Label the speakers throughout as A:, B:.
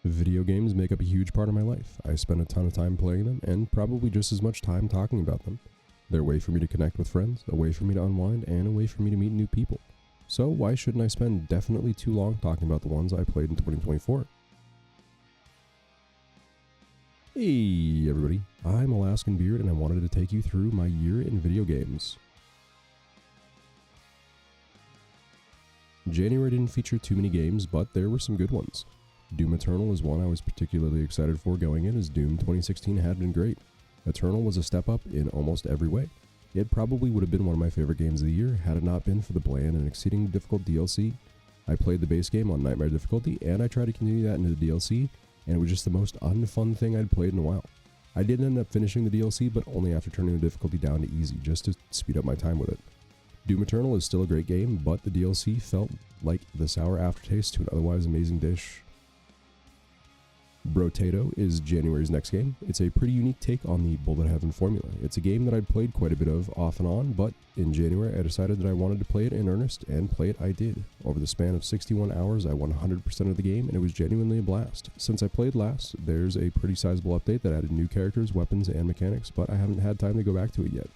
A: Video games make up a huge part of my life. I spend a ton of time playing them, and probably just as much time talking about them. They're a way for me to connect with friends, a way for me to unwind, and a way for me to meet new people. So why shouldn't I spend definitely too long talking about the ones I played in 2024? Hey everybody, I'm AlaskanBeard, and I wanted to take you through my year in video games. January didn't feature too many games, but there were some good ones. Doom Eternal is one I was particularly excited for going in, as Doom 2016 had been great. Eternal was a step up in almost every way. It probably would have been one of my favorite games of the year had it not been for the bland and exceedingly difficult DLC. I played the base game on Nightmare difficulty, and I tried to continue that into the DLC, and it was just the most unfun thing I'd played in a while. I did end up finishing the DLC, but only after turning the difficulty down to easy, just to speed up my time with it. Doom Eternal is still a great game, but the DLC felt like the sour aftertaste to an otherwise amazing dish. Brotato is January's next game. It's a pretty unique take on the Bullet Heaven formula. It's a game that I'd played quite a bit of off and on, but in January I decided that I wanted to play it in earnest, and play it I did. Over the span of 61 hours I won 100% of the game, and it was genuinely a blast. Since I played last, there's a pretty sizable update that added new characters, weapons, and mechanics, but I haven't had time to go back to it yet.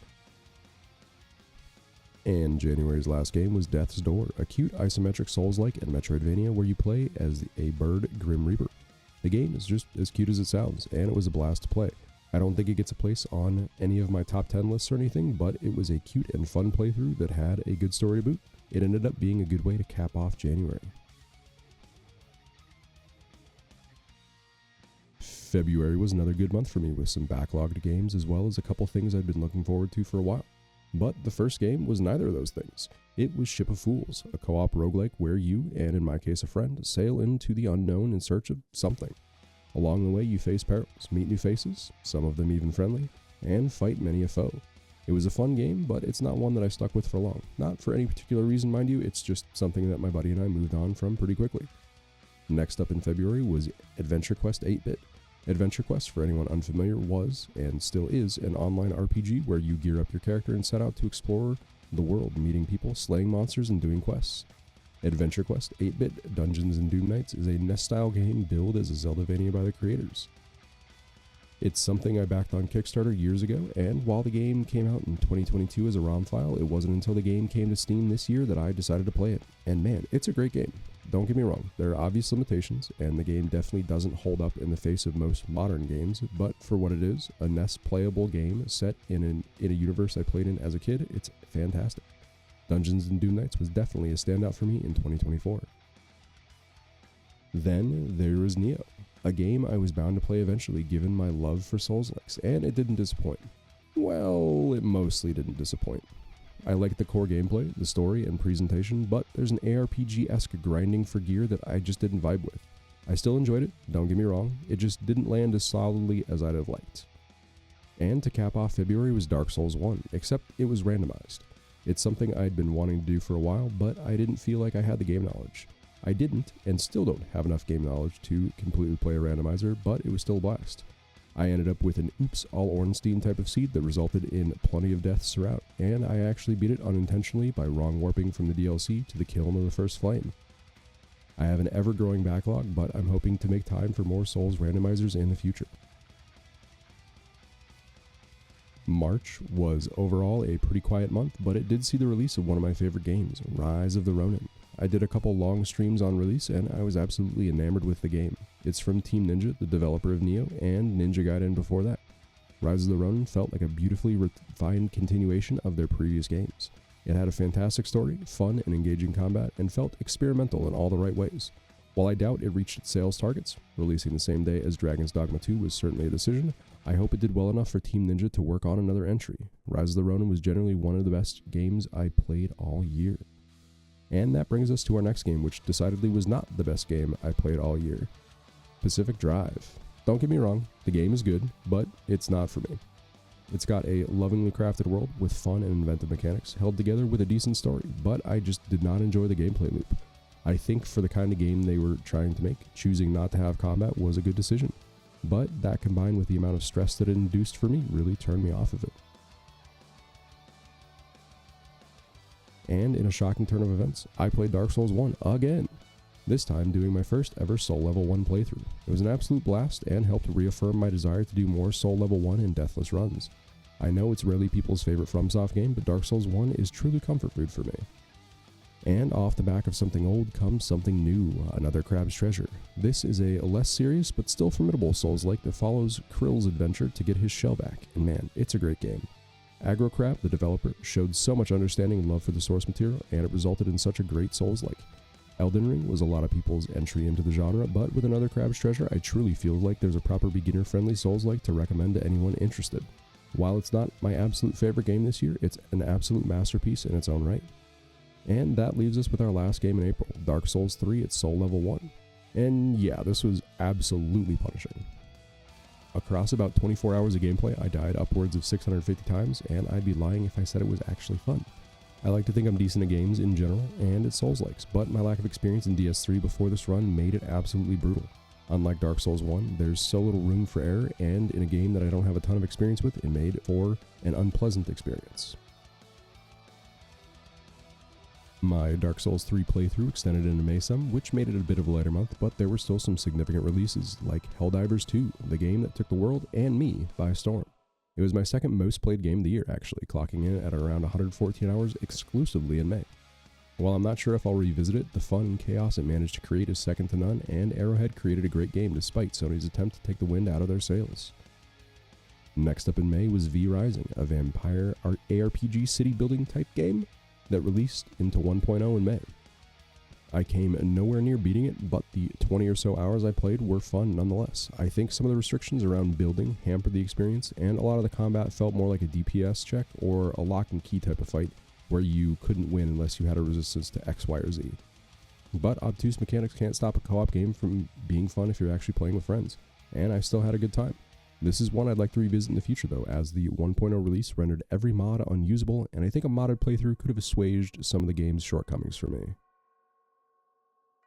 A: And January's last game was Death's Door, a cute isometric Souls-like and Metroidvania where you play as a bird Grim Reaper. The game is just as cute as it sounds, and it was a blast to play. I don't think it gets a place on any of my top 10 lists or anything, but it was a cute and fun playthrough that had a good story to boot. It ended up being a good way to cap off January. February was another good month for me with some backlogged games as well as a couple things I'd been looking forward to for a while. But the first game was neither of those things. It was Ship of Fools, a co-op roguelike where you, and in my case a friend, sail into the unknown in search of something. Along the way you face perils, meet new faces, some of them even friendly, and fight many a foe. It was a fun game, but it's not one that I stuck with for long. Not for any particular reason, mind you, it's just something that my buddy and I moved on from pretty quickly. Next up in February was Adventure Quest 8-Bit. Adventure Quest, for anyone unfamiliar, was, and still is, an online RPG where you gear up your character and set out to explore the world, meeting people, slaying monsters, and doing quests. Adventure Quest 8-Bit Dungeons Doomknights is a NES-style game billed as a Zeldavania by the creators. It's something I backed on Kickstarter years ago, and while the game came out in 2022 as a ROM file, it wasn't until the game came to Steam this year that I decided to play it. And man, it's a great game. Don't get me wrong, there are obvious limitations, and the game definitely doesn't hold up in the face of most modern games, but for what it is, a NES playable game set in a universe I played in as a kid, it's fantastic. Dungeons Doomknights was definitely a standout for me in 2024. Then there is Neo, a game I was bound to play eventually given my love for Souls-likes, and it didn't disappoint. Well, it mostly didn't disappoint. I liked the core gameplay, the story, and presentation, but there's an ARPG-esque grinding for gear that I just didn't vibe with. I still enjoyed it, don't get me wrong, it just didn't land as solidly as I'd have liked. And to cap off February was Dark Souls 1, except it was randomized. It's something I'd been wanting to do for a while, but I didn't feel like I had the game knowledge. I didn't, and still don't have enough game knowledge to completely play a randomizer, but it was still a blast. I ended up with an oops all Ornstein type of seed that resulted in plenty of deaths throughout, and I actually beat it unintentionally by wrong warping from the DLC to the kiln of the first flame. I have an ever-growing backlog, but I'm hoping to make time for more Souls randomizers in the future. March was overall a pretty quiet month, but it did see the release of one of my favorite games, Rise of the Ronin. I did a couple long streams on release, and I was absolutely enamored with the game. It's from Team Ninja, the developer of Neo, and Ninja Gaiden before that. Rise of the Ronin felt like a beautifully refined continuation of their previous games. It had a fantastic story, fun and engaging combat, and felt experimental in all the right ways. While I doubt it reached its sales targets, releasing the same day as Dragon's Dogma 2 was certainly a decision, I hope it did well enough for Team Ninja to work on another entry. Rise of the Ronin was generally one of the best games I played all year. And that brings us to our next game, which decidedly was not the best game I played all year. Pacific Drive. Don't get me wrong, the game is good, but it's not for me. It's got a lovingly crafted world with fun and inventive mechanics, held together with a decent story, but I just did not enjoy the gameplay loop. I think for the kind of game they were trying to make, choosing not to have combat was a good decision. But that combined with the amount of stress that it induced for me really turned me off of it. And in a shocking turn of events, I played Dark Souls 1 again. this time doing my first ever Soul Level 1 playthrough. It was an absolute blast and helped reaffirm my desire to do more Soul Level 1 and Deathless runs. I know it's rarely people's favorite FromSoft game, but Dark Souls 1 is truly comfort food for me. And off the back of something old comes something new, another Crab's Treasure. This is a less serious but still formidable Souls-like that follows Krill's adventure to get his shell back, and man, it's a great game. Aggro Crab, the developer, showed so much understanding and love for the source material, and it resulted in such a great Souls-like. Elden Ring was a lot of people's entry into the genre, but with another Crab's Treasure, I truly feel like there's a proper beginner-friendly Souls-like to recommend to anyone interested. While it's not my absolute favorite game this year, it's an absolute masterpiece in its own right. And that leaves us with our last game in April, Dark Souls 3 at Soul Level 1. And yeah, this was absolutely punishing. Across about 24 hours of gameplay, I died upwards of 650 times, and I'd be lying if I said it was actually fun. I like to think I'm decent at games in general, and at Souls-likes, but my lack of experience in DS3 before this run made it absolutely brutal. Unlike Dark Souls 1, there's so little room for error, and in a game that I don't have a ton of experience with, it made for an unpleasant experience. My Dark Souls 3 playthrough extended into May some, which made it a bit of a lighter month, but there were still some significant releases, like Helldivers 2, the game that took the world and me by storm. It was my second most played game of the year, actually, clocking in at around 114 hours exclusively in May. While I'm not sure if I'll revisit it, the fun and chaos it managed to create is second to none, and Arrowhead created a great game despite Sony's attempt to take the wind out of their sails. Next up in May was V Rising, a vampire ARPG city building type game that released into 1.0 in May. I came nowhere near beating it, but the 20 or so hours I played were fun nonetheless. I think some of the restrictions around building hampered the experience, and a lot of the combat felt more like a DPS check or a lock and key type of fight where you couldn't win unless you had a resistance to X, Y, or Z. But obtuse mechanics can't stop a co-op game from being fun if you're actually playing with friends, and I still had a good time. This is one I'd like to revisit in the future though, as the 1.0 release rendered every mod unusable, and I think a modded playthrough could have assuaged some of the game's shortcomings for me.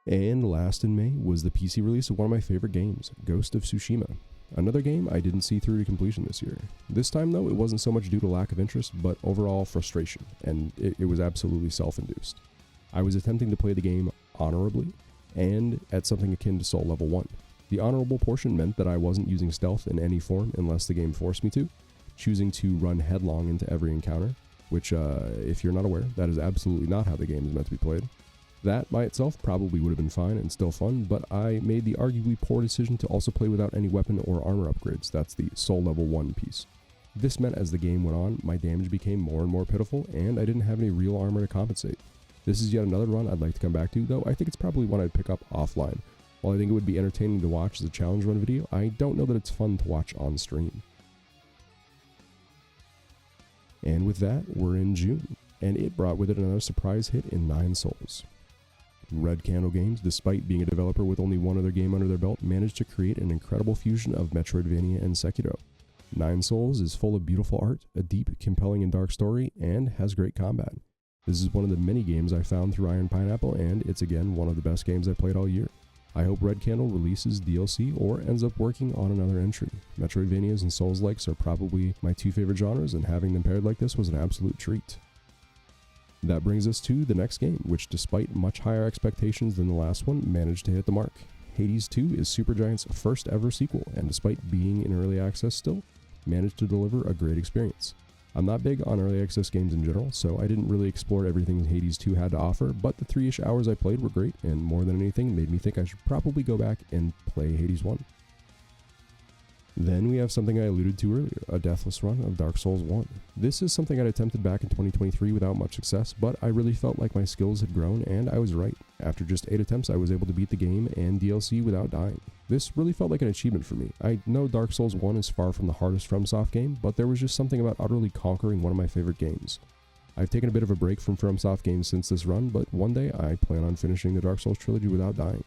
A: And last in May was the PC release of one of my favorite games, Ghost of Tsushima. Another game I didn't see through to completion this year. This time though, it wasn't so much due to lack of interest, but overall frustration, and it was absolutely self-induced. I was attempting to play the game honorably, and at something akin to Soul Level 1. The honorable portion meant that I wasn't using stealth in any form unless the game forced me to, choosing to run headlong into every encounter, which, if you're not aware, that is absolutely not how the game is meant to be played. That by itself probably would have been fine and still fun, but I made the arguably poor decision to also play without any weapon or armor upgrades. That's the Soul Level 1 piece. This meant as the game went on, my damage became more and more pitiful, and I didn't have any real armor to compensate. This is yet another run I'd like to come back to, though I think it's probably one I'd pick up offline. While I think it would be entertaining to watch as a challenge run video, I don't know that it's fun to watch on stream. And with that, we're in June, and it brought with it another surprise hit in 9 Souls. Red Candle Games, despite being a developer with only one other game under their belt, managed to create an incredible fusion of Metroidvania and Sekiro. 9 Souls is full of beautiful art, a deep, compelling, and dark story, and has great combat. This is one of the many games I found through Iron Pineapple, and it's again one of the best games I played all year. I hope Red Candle releases DLC or ends up working on another entry. Metroidvanias and Souls-likes are probably my 2 favorite genres, and having them paired like this was an absolute treat. That brings us to the next game, which despite much higher expectations than the last one, managed to hit the mark. Hades 2 is Supergiant's first ever sequel, and despite being in early access still, managed to deliver a great experience. I'm not big on early access games in general, so I didn't really explore everything Hades 2 had to offer, but the 3-ish hours I played were great, and more than anything made me think I should probably go back and play Hades 1. Then we have something I alluded to earlier, a deathless run of Dark Souls 1. This is something I'd attempted back in 2023 without much success, but I really felt like my skills had grown, and I was right. After just 8 attempts, I was able to beat the game and DLC without dying. This really felt like an achievement for me. I know Dark Souls 1 is far from the hardest FromSoft game, but there was just something about utterly conquering one of my favorite games. I've taken a bit of a break from FromSoft games since this run, but one day I plan on finishing the Dark Souls trilogy without dying.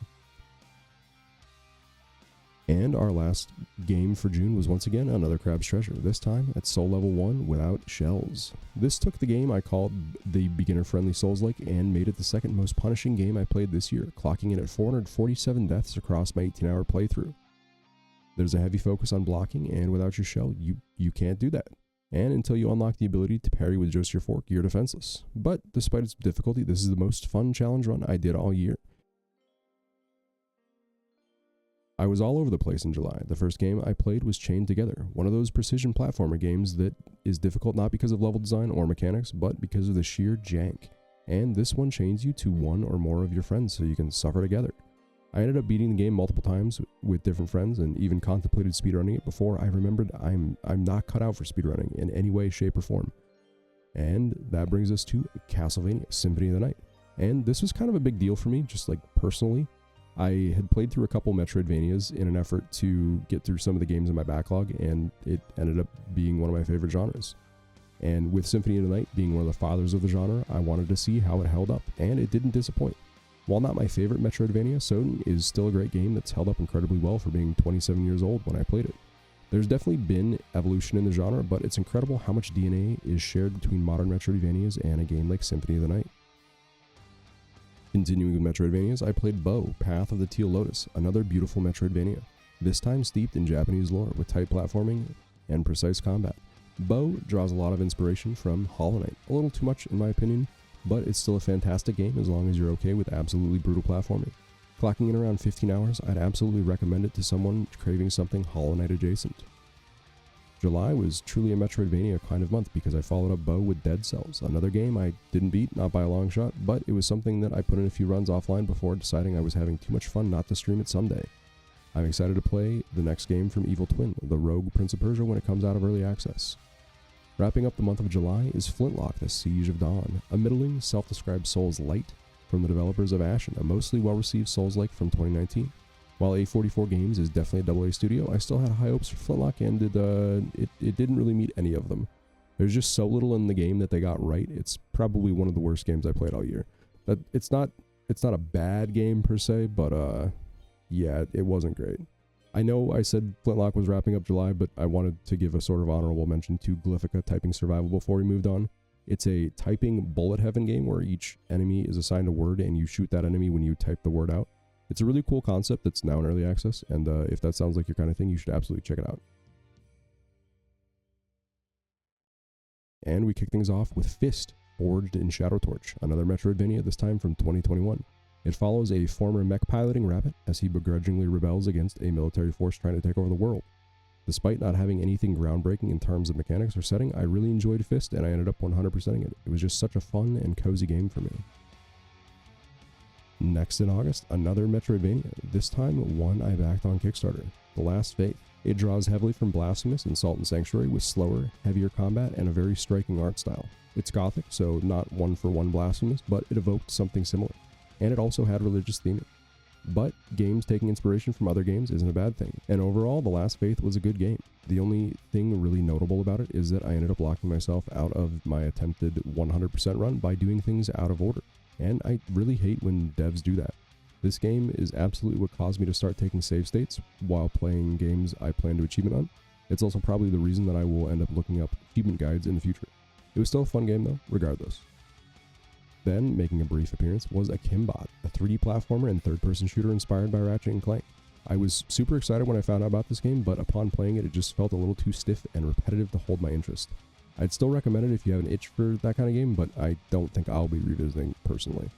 A: And our last game for June was once again another Crab's Treasure, this time at Soul Level 1 without shells. This took the game I called the beginner-friendly Souls-like and made it the second most punishing game I played this year, clocking in at 447 deaths across my 18-hour playthrough. There's a heavy focus on blocking, and without your shell, you can't do that. And until you unlock the ability to parry with just your fork, you're defenseless. But despite its difficulty, this is the most fun challenge run I did all year. I was all over the place in July. The first game I played was Chained Together, one of those precision platformer games that is difficult not because of level design or mechanics, but because of the sheer jank. And this one chains you to one or more of your friends so you can suffer together. I ended up beating the game multiple times with different friends and even contemplated speedrunning it before I remembered I'm not cut out for speedrunning in any way, shape, or form. And that brings us to Castlevania Symphony of the Night. And this was kind of a big deal for me, just like personally. I had played through a couple Metroidvanias in an effort to get through some of the games in my backlog, and it ended up being one of my favorite genres. And with Symphony of the Night being one of the fathers of the genre, I wanted to see how it held up, and it didn't disappoint. While not my favorite Metroidvania, Soden is still a great game that's held up incredibly well for being 27 years old when I played it. There's definitely been evolution in the genre, but it's incredible how much DNA is shared between modern Metroidvanias and a game like Symphony of the Night. Continuing with Metroidvanias, I played Bow, Path of the Teal Lotus, another beautiful Metroidvania, this time steeped in Japanese lore with tight platforming and precise combat. Bow draws a lot of inspiration from Hollow Knight, a little too much in my opinion, but it's still a fantastic game as long as you're okay with absolutely brutal platforming. Clocking in around 15 hours, I'd absolutely recommend it to someone craving something Hollow Knight adjacent. July was truly a Metroidvania kind of month because I followed up Bow with Dead Cells, another game I didn't beat, not by a long shot, but it was something that I put in a few runs offline before deciding I was having too much fun not to stream it someday. I'm excited to play the next game from Evil Twin, the Rogue Prince of Persia, when it comes out of early access. Wrapping up the month of July is Flintlock, The Siege of Dawn, a middling, self-described Souls-light from the developers of Ashen, a mostly well-received Souls-like from 2019. While A44 Games is definitely a AA studio, I still had high hopes for Flintlock, and it didn't really meet any of them. There's just so little in the game that they got right. It's probably one of the worst games I played all year. It's not a bad game per se, but yeah, it wasn't great. I know I said Flintlock was wrapping up July, but I wanted to give a sort of honorable mention to Glyphica Typing Survival before we moved on. It's a typing bullet heaven game where each enemy is assigned a word and you shoot that enemy when you type the word out. It's a really cool concept that's now in early access, and if that sounds like your kind of thing, you should absolutely check it out. And we kick things off with Fist, Forged in Shadow Torch, another Metroidvania, this time from 2021. It follows a former mech piloting rabbit as he begrudgingly rebels against a military force trying to take over the world. Despite not having anything groundbreaking in terms of mechanics or setting, I really enjoyed Fist, and I ended up 100%ing it. It was just such a fun and cozy game for me. Next in August, another Metroidvania, this time one I backed on Kickstarter, The Last Faith. It draws heavily from Blasphemous and Salt and Sanctuary with slower, heavier combat and a very striking art style. It's gothic, so not one-for-one Blasphemous, but it evoked something similar. And it also had religious theming. But games taking inspiration from other games isn't a bad thing, and overall, The Last Faith was a good game. The only thing really notable about it is that I ended up locking myself out of my attempted 100% run by doing things out of order. And I really hate when devs do that. This game is absolutely what caused me to start taking save states while playing games I plan to achievement on. It's also probably the reason that I will end up looking up achievement guides in the future. It was still a fun game though, regardless. Then, making a brief appearance, was Akimbot, a 3D platformer and third-person shooter inspired by Ratchet & Clank. I was super excited when I found out about this game, but upon playing it, it just felt a little too stiff and repetitive to hold my interest. I'd still recommend it if you have an itch for that kind of game, but I don't think I'll be revisiting personally.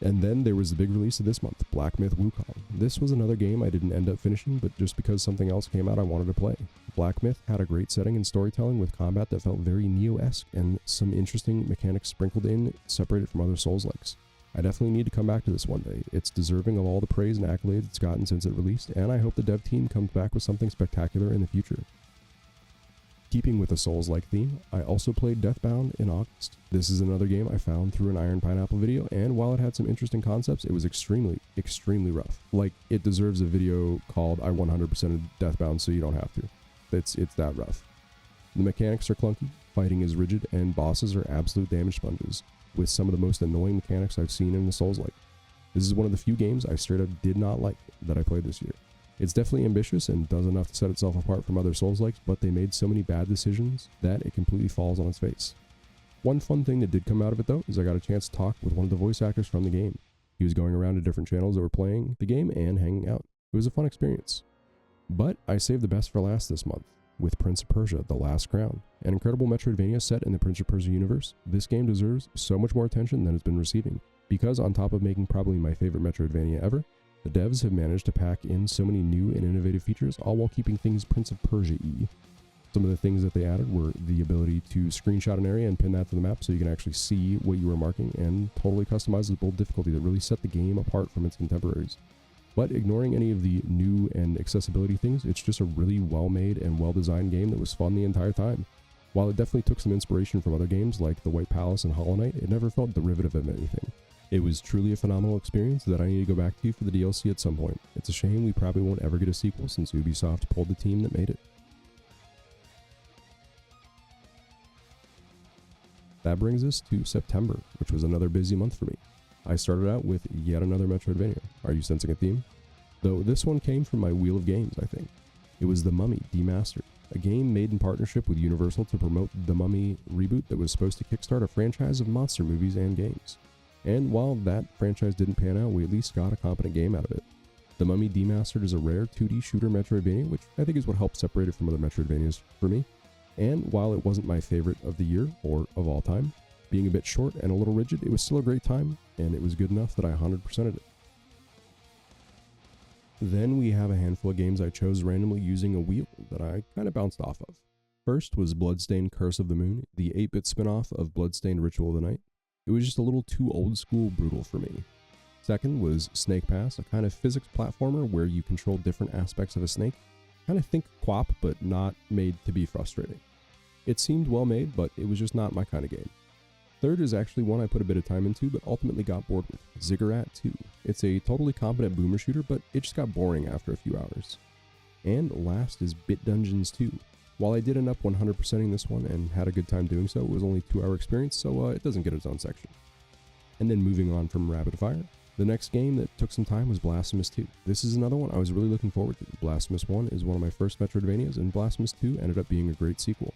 A: And then there was the big release of this month, Black Myth Wukong. This was another game I didn't end up finishing, but just because something else came out I wanted to play. Black Myth had a great setting and storytelling with combat that felt very Neo-esque and some interesting mechanics sprinkled in, separated from other Souls-likes. I definitely need to come back to this one day. It's deserving of all the praise and accolades it's gotten since it released, and I hope the dev team comes back with something spectacular in the future. Keeping with a Souls-like theme, I also played Deathbound in August. This is another game I found through an Iron Pineapple video, and while it had some interesting concepts, it was extremely rough. Like, it deserves a video called I 100%ed Deathbound so you don't have to. It's that rough. The mechanics are clunky, fighting is rigid, and bosses are absolute damage sponges, with some of the most annoying mechanics I've seen in the Souls-like. This is one of the few games I straight up did not like that I played this year. It's definitely ambitious and does enough to set itself apart from other Souls-likes, but they made so many bad decisions that it completely falls on its face. One fun thing that did come out of it though is I got a chance to talk with one of the voice actors from the game. He was going around to different channels that were playing the game and hanging out. It was a fun experience. But I saved the best for last this month, with Prince of Persia: The Last Crown, an incredible Metroidvania set in the Prince of Persia universe. This game deserves so much more attention than it's been receiving, because on top of making probably my favorite Metroidvania ever, The devs have managed to pack in so many new and innovative features, all while keeping things Prince of Persia-y. Some of the things that they added were the ability to screenshot an area and pin that to the map so you can actually see what you were marking, and totally customizable difficulty that really set the game apart from its contemporaries. But ignoring any of the new and accessibility things, it's just a really well-made and well-designed game that was fun the entire time. While it definitely took some inspiration from other games like The White Palace and Hollow Knight, it never felt derivative of anything. It was truly a phenomenal experience that I need to go back to for the DLC at some point. It's a shame we probably won't ever get a sequel since Ubisoft pulled the team that made it. That brings us to September, which was another busy month for me. I started out with yet another Metroidvania. Are you sensing a theme? Though this one came from my Wheel of Games, I think. It was The Mummy Demastered, a game made in partnership with Universal to promote the Mummy reboot that was supposed to kickstart a franchise of monster movies and games. And while that franchise didn't pan out, we at least got a competent game out of it. The Mummy Demastered is a rare 2D shooter Metroidvania, which I think is what helped separate it from other Metroidvanias for me. And while it wasn't my favorite of the year, or of all time, being a bit short and a little rigid, it was still a great time, and it was good enough that I 100%ed it. Then we have a handful of games I chose randomly using a wheel that I kind of bounced off of. First was Bloodstained Curse of the Moon, the 8-bit spin-off of Bloodstained Ritual of the Night. It was just a little too old-school brutal for me. Second was Snake Pass, a kind of physics platformer where you control different aspects of a snake. Kind of think Quap, but not made to be frustrating. It seemed well made, but it was just not my kind of game. Third is actually one I put a bit of time into, but ultimately got bored with, Ziggurat 2. It's a totally competent boomer shooter, but it just got boring after a few hours. And last is Bit Dungeons 2. While I did end up 100%ing this one and had a good time doing so, it was only a 2-hour experience, so it doesn't get its own section. And then moving on from Rapid Fire, the next game that took some time was Blasphemous 2. This is another one I was really looking forward to. Blasphemous 1 is one of my first Metroidvanias, and Blasphemous 2 ended up being a great sequel.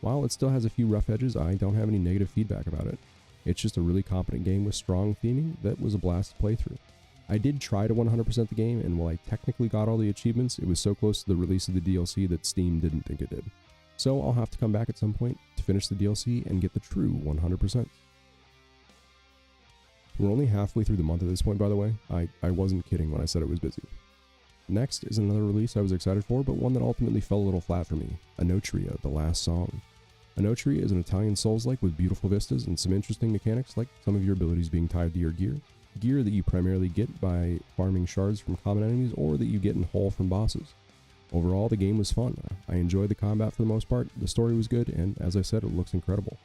A: While it still has a few rough edges, I don't have any negative feedback about it. It's just a really competent game with strong theming that was a blast to play through. I did try to 100% the game, and while I technically got all the achievements, it was so close to the release of the DLC that Steam didn't think it did. So I'll have to come back at some point to finish the DLC and get the true 100%. We're only halfway through the month at this point, by the way. I wasn't kidding when I said it was busy. Next is another release I was excited for, but one that ultimately fell a little flat for me, Anotria, The Last Song. Anotria is an Italian Souls-like with beautiful vistas and some interesting mechanics, like some of your abilities being tied to your gear that you primarily get by farming shards from common enemies or that you get in whole from bosses. Overall, the game was fun. I enjoyed the combat for the most part, the story was good, and as I said, it looks incredible.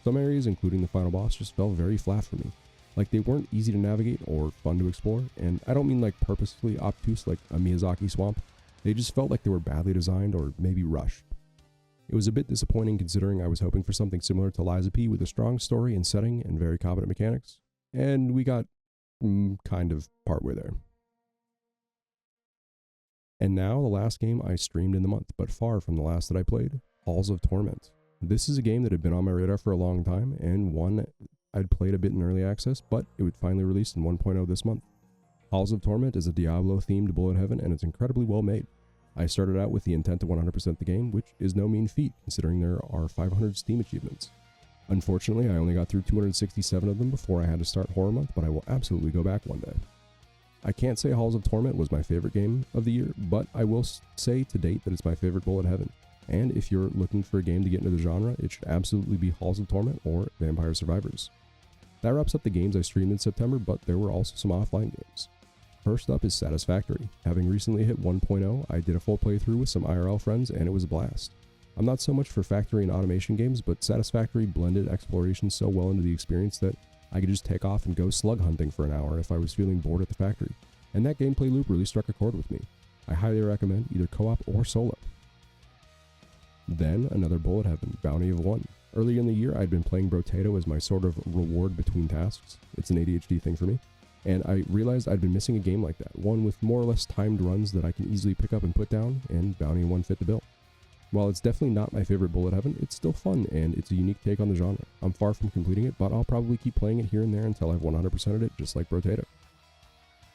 A: Some areas, including the final boss, just fell very flat for me. Like, they weren't easy to navigate or fun to explore, and I don't mean like purposefully obtuse like a Miyazaki swamp. They just felt like they were badly designed or maybe rushed. It was a bit disappointing considering I was hoping for something similar to Lies of P with a strong story and setting and very competent mechanics, and we got kind of partway there. And now the last game I streamed in the month, but far from the last that I played, Halls of Torment. This is a game that had been on my radar for a long time, and one I'd played a bit in early access, but it would finally release in 1.0 this month. Halls of Torment is a Diablo-themed bullet heaven, and it's incredibly well made. I started out with the intent to 100% the game, which is no mean feat, considering there are 500 Steam achievements. Unfortunately, I only got through 267 of them before I had to start Horror Month, but I will absolutely go back one day. I can't say Halls of Torment was my favorite game of the year, but I will say to date that it's my favorite bullet heaven. And if you're looking for a game to get into the genre, it should absolutely be Halls of Torment or Vampire Survivors. That wraps up the games I streamed in September, but there were also some offline games. First up is Satisfactory. Having recently hit 1.0, I did a full playthrough with some IRL friends, and it was a blast. I'm not so much for factory and automation games, but Satisfactory blended exploration so well into the experience that I could just take off and go slug hunting for an hour if I was feeling bored at the factory, and that gameplay loop really struck a chord with me. I highly recommend either co-op or solo. Then, another bullet heaven, Bounty of One. Earlier in the year, I'd been playing Brotato as my sort of reward between tasks. It's an ADHD thing for me. And I realized I'd been missing a game like that, one with more or less timed runs that I can easily pick up and put down, and Bounty of One fit the bill. While it's definitely not my favorite bullet heaven, it's still fun, and it's a unique take on the genre. I'm far from completing it, but I'll probably keep playing it here and there until I've 100%ed it, just like Brotato.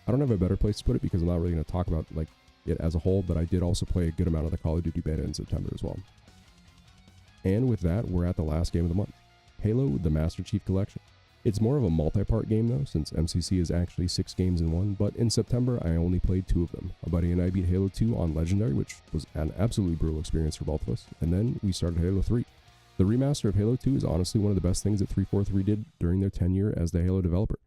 A: I don't have a better place to put it because I'm not really going to talk about it as a whole, but I did also play a good amount of the Call of Duty beta in September as well. And with that, we're at the last game of the month, Halo: The Master Chief Collection. It's more of a multi-part game though, since MCC is actually 6 games in one, but in September I only played 2 of them. A buddy and I beat Halo 2 on Legendary, which was an absolutely brutal experience for both of us, and then we started Halo 3. The remaster of Halo 2 is honestly one of the best things that 343 did during their tenure as the Halo developer.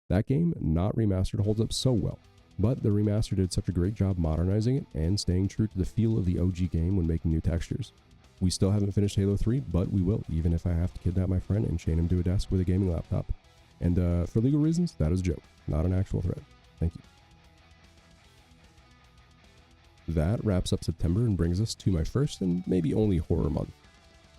A: That game, not remastered, holds up so well, but the remaster did such a great job modernizing it and staying true to the feel of the OG game when making new textures. We still haven't finished Halo 3, but we will, even if I have to kidnap my friend and chain him to a desk with a gaming laptop. And for legal reasons, that is a joke, not an actual threat. Thank you. That wraps up September and brings us to my first and maybe only horror month.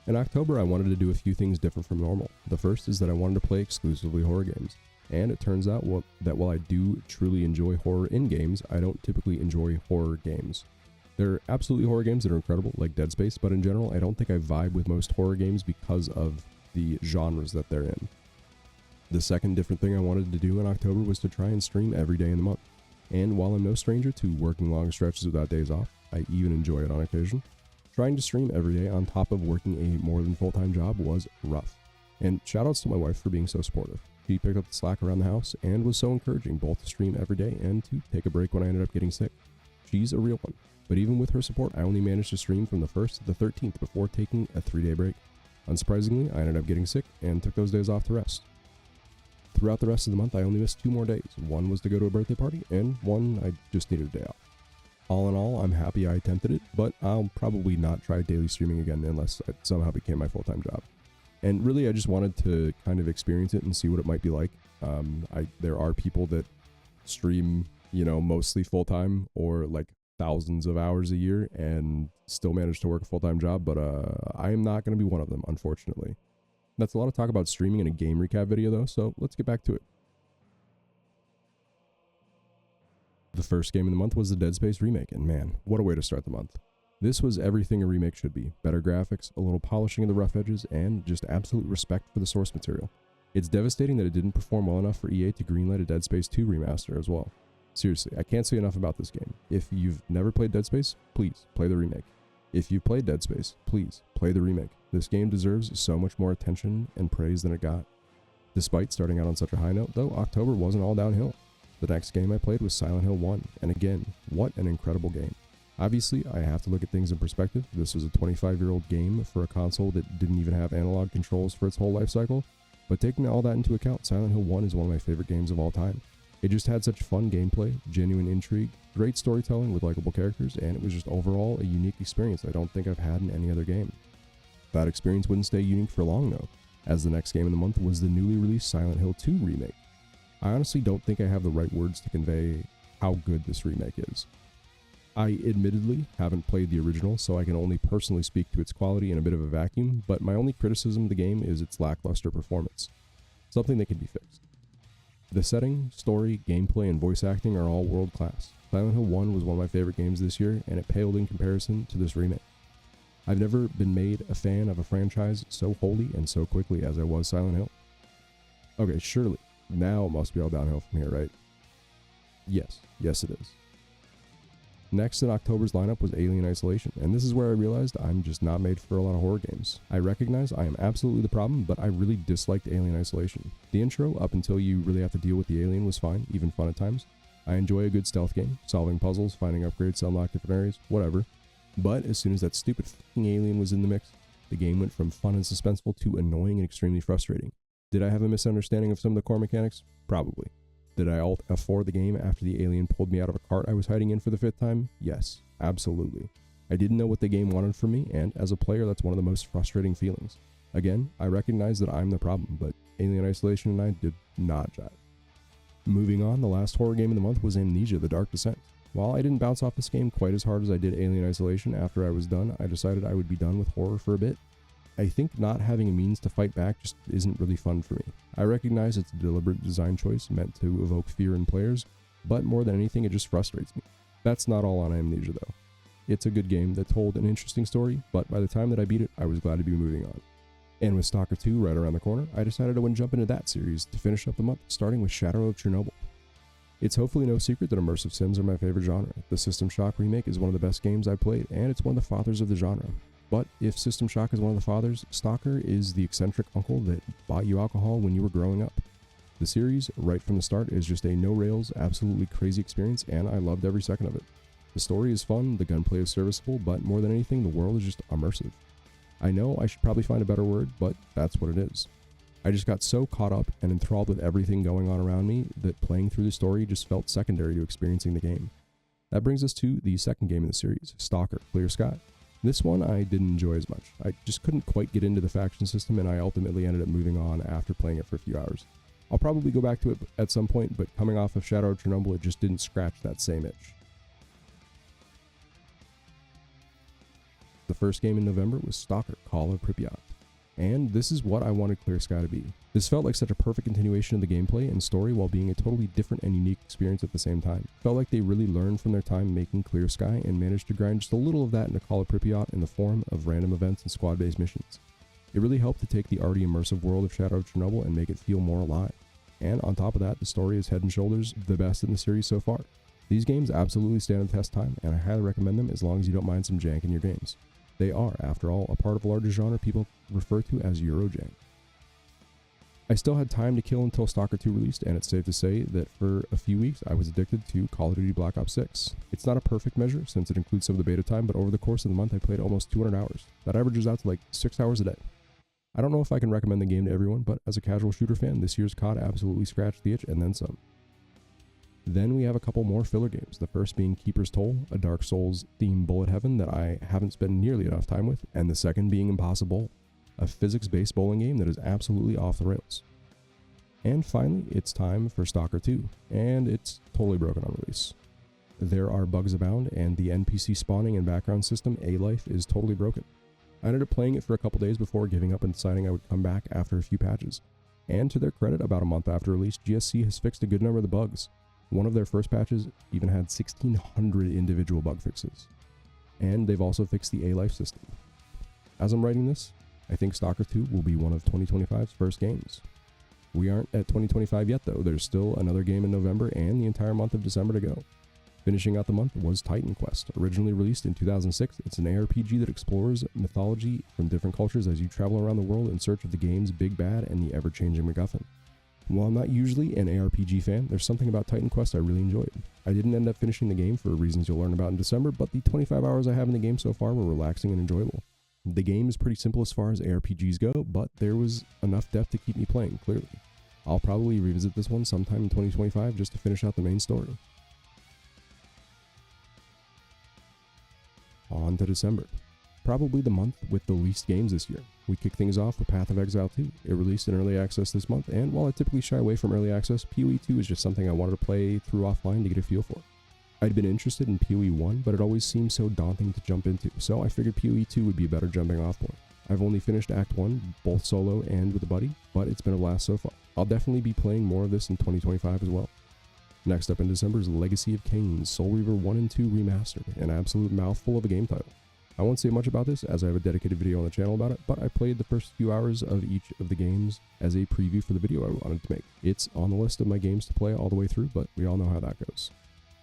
A: In October, I wanted to do a few things different from normal. The first is that I wanted to play exclusively horror games. And it turns out that while I do truly enjoy horror in games, I don't typically enjoy horror games. There are absolutely horror games that are incredible, like Dead Space, but in general, I don't think I vibe with most horror games because of the genres that they're in. The second different thing I wanted to do in October was to try and stream every day in the month. And while I'm no stranger to working long stretches without days off, I even enjoy it on occasion, trying to stream every day on top of working a more than full-time job was rough. And shoutouts to my wife for being so supportive. She picked up the slack around the house and was so encouraging both to stream every day and to take a break when I ended up getting sick. She's a real one. But even with her support, I only managed to stream from the 1st to the 13th before taking a 3-day break. Unsurprisingly, I ended up getting sick and took those days off to rest. Throughout the rest of the month, I only missed 2 more days. One was to go to a birthday party, and one I just needed a day off. All in all, I'm happy I attempted it, but I'll probably not try daily streaming again unless it somehow became my full-time job. And really, I just wanted to kind of experience it and see what it might be like. There are people that stream, mostly full-time or like thousands of hours a year and still manage to work a full-time job, but I am not going to be one of them, unfortunately. That's a lot of talk about streaming in a game recap video though, so let's get back to it. The first game of the month was the Dead Space remake, and man, what a way to start the month. This was everything a remake should be. Better graphics, a little polishing of the rough edges, and just absolute respect for the source material. It's devastating that it didn't perform well enough for EA to greenlight a Dead Space 2 remaster as well. Seriously, I can't say enough about this game. If you've never played Dead Space, please play the remake. If you've played Dead Space, please play the remake. This game deserves so much more attention and praise than it got. Despite starting out on such a high note, though, October wasn't all downhill. The next game I played was Silent Hill 1, and again, what an incredible game. Obviously, I have to look at things in perspective. This was a 25-year-old game for a console that didn't even have analog controls for its whole life cycle, but taking all that into account, Silent Hill 1 is one of my favorite games of all time. It just had such fun gameplay, genuine intrigue, great storytelling with likable characters, and it was just overall a unique experience I don't think I've had in any other game. That experience wouldn't stay unique for long though, as the next game of the month was the newly released Silent Hill 2 remake. I honestly don't think I have the right words to convey how good this remake is. I admittedly haven't played the original, so I can only personally speak to its quality in a bit of a vacuum, but my only criticism of the game is its lackluster performance. Something that can be fixed. The setting, story, gameplay, and voice acting are all world class. Silent Hill 1 was one of my favorite games this year, and it paled in comparison to this remake. I've never been made a fan of a franchise so wholly and so quickly as I was Silent Hill. Okay, surely, now it must be all downhill from here, right? Yes it is. Next in October's lineup was Alien Isolation, and this is where I realized I'm just not made for a lot of horror games. I recognize I am absolutely the problem, but I really disliked Alien Isolation. The intro, up until you really have to deal with the alien, was fine, even fun at times. I enjoy a good stealth game, solving puzzles, finding upgrades to unlock different areas, whatever. But as soon as that stupid fucking alien was in the mix, the game went from fun and suspenseful to annoying and extremely frustrating. Did I have a misunderstanding of some of the core mechanics? Probably. Did I Alt F4 the game after the alien pulled me out of a cart I was hiding in for the 5th time? Yes, absolutely. I didn't know what the game wanted from me, and as a player, that's one of the most frustrating feelings. Again, I recognize that I'm the problem, but Alien Isolation and I did not jive. Moving on, the last horror game of the month was Amnesia: The Dark Descent. While I didn't bounce off this game quite as hard as I did Alien Isolation after I was done, I decided I would be done with horror for a bit. I think not having a means to fight back just isn't really fun for me. I recognize it's a deliberate design choice meant to evoke fear in players, but more than anything it just frustrates me. That's not all on Amnesia though. It's a good game that told an interesting story, but by the time that I beat it, I was glad to be moving on. And with Stalker 2 right around the corner, I decided I would jump into that series to finish up the month, starting with Shadow of Chernobyl. It's hopefully no secret that immersive sims are my favorite genre. The System Shock remake is one of the best games I've played, and it's one of the fathers of the genre. But if System Shock is one of the fathers, Stalker is the eccentric uncle that bought you alcohol when you were growing up. The series, right from the start, is just a no-rails, absolutely crazy experience, and I loved every second of it. The story is fun, the gunplay is serviceable, but more than anything, the world is just immersive. I know I should probably find a better word, but that's what it is. I just got so caught up and enthralled with everything going on around me that playing through the story just felt secondary to experiencing the game. That brings us to the second game in the series, Stalker: Clear Sky. This one I didn't enjoy as much. I just couldn't quite get into the faction system, and I ultimately ended up moving on after playing it for a few hours. I'll probably go back to it at some point, but coming off of Shadow of Chernobyl, it just didn't scratch that same itch. The first game in November was Stalker: Call of Pripyat. And this is what I wanted Clear Sky to be. This felt like such a perfect continuation of the gameplay and story while being a totally different and unique experience at the same time. Felt like they really learned from their time making Clear Sky and managed to grind just a little of that into Call of Pripyat in the form of random events and squad-based missions. It really helped to take the already immersive world of Shadow of Chernobyl and make it feel more alive. And on top of that, the story is head and shoulders the best in the series so far. These games absolutely stand the test time, and I highly recommend them as long as you don't mind some jank in your games. They are, after all, a part of a larger genre people refer to as Eurojank. I still had time to kill until Stalker 2 released, and it's safe to say that for a few weeks I was addicted to Call of Duty Black Ops 6. It's not a perfect measure since it includes some of the beta time, but over the course of the month I played almost 200 hours. That averages out to like 6 hours a day. I don't know if I can recommend the game to everyone, but as a casual shooter fan, this year's COD absolutely scratched the itch and then some. Then we have a couple more filler games, the first being Keeper's Toll, a Dark Souls themed bullet heaven that I haven't spent nearly enough time with, and the second being Impossible, a physics-based bowling game that is absolutely off the rails. And finally, it's time for Stalker 2, and it's totally broken on release. There are bugs abound, and the NPC spawning and background system, A-Life, is totally broken. I ended up playing it for a couple days before giving up and deciding I would come back after a few patches. And to their credit, about a month after release, GSC has fixed a good number of the bugs. One of their first patches even had 1,600 individual bug fixes. And they've also fixed the A-Life system. As I'm writing this, I think Stalker 2 will be one of 2025's first games. We aren't at 2025 yet though, there's still another game in November and the entire month of December to go. Finishing out the month was Titan Quest. Originally released in 2006, it's an ARPG that explores mythology from different cultures as you travel around the world in search of the game's big bad and the ever-changing MacGuffin. While I'm not usually an ARPG fan, there's something about Titan Quest I really enjoyed. I didn't end up finishing the game for reasons you'll learn about in December, but the 25 hours I have in the game so far were relaxing and enjoyable. The game is pretty simple as far as ARPGs go, but there was enough depth to keep me playing, clearly. I'll probably revisit this one sometime in 2025 just to finish out the main story. On to December. Probably the month with the least games this year. We kick things off with Path of Exile 2. It released in early access this month, and while I typically shy away from early access, PoE 2 is just something I wanted to play through offline to get a feel for. I'd been interested in PoE 1, but it always seemed so daunting to jump into, so I figured PoE 2 would be a better jumping off point. I've only finished Act 1, both solo and with a buddy, but it's been a blast so far. I'll definitely be playing more of this in 2025 as well. Next up in December is Legacy of Kain, Soul Reaver 1 and 2 Remastered, an absolute mouthful of a game title. I won't say much about this as I have a dedicated video on the channel about it, but I played the first few hours of each of the games as a preview for the video I wanted to make. It's on the list of my games to play all the way through, but we all know how that goes.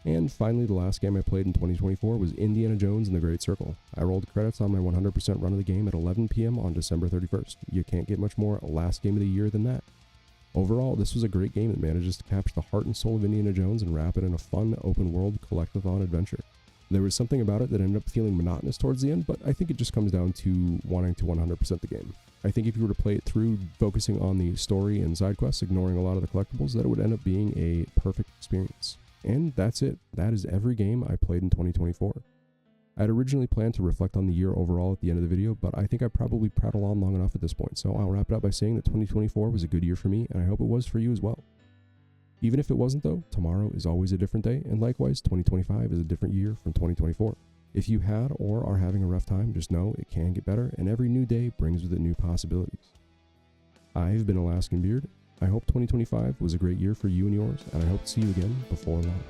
A: And finally, the last game I played in 2024 was Indiana Jones and the Great Circle. I rolled credits on my 100% run of the game at 11 PM on December 31st. You can't get much more last game of the year than that. Overall, this was a great game that manages to capture the heart and soul of Indiana Jones and wrap it in a fun, open-world, collectathon adventure. There was something about it that ended up feeling monotonous towards the end, but I think it just comes down to wanting to 100% the game. I think if you were to play it through, focusing on the story and side quests, ignoring a lot of the collectibles, that it would end up being a perfect experience. And that's it. That is every game I played in 2024. I'd originally planned to reflect on the year overall at the end of the video, but I think I probably prattled on long enough at this point, so I'll wrap it up by saying that 2024 was a good year for me, and I hope it was for you as well. Even if it wasn't though, tomorrow is always a different day, and likewise, 2025 is a different year from 2024. If you had or are having a rough time, just know it can get better, and every new day brings with it new possibilities. I've been AlaskanBeard. I hope 2025 was a great year for you and yours, and I hope to see you again before long.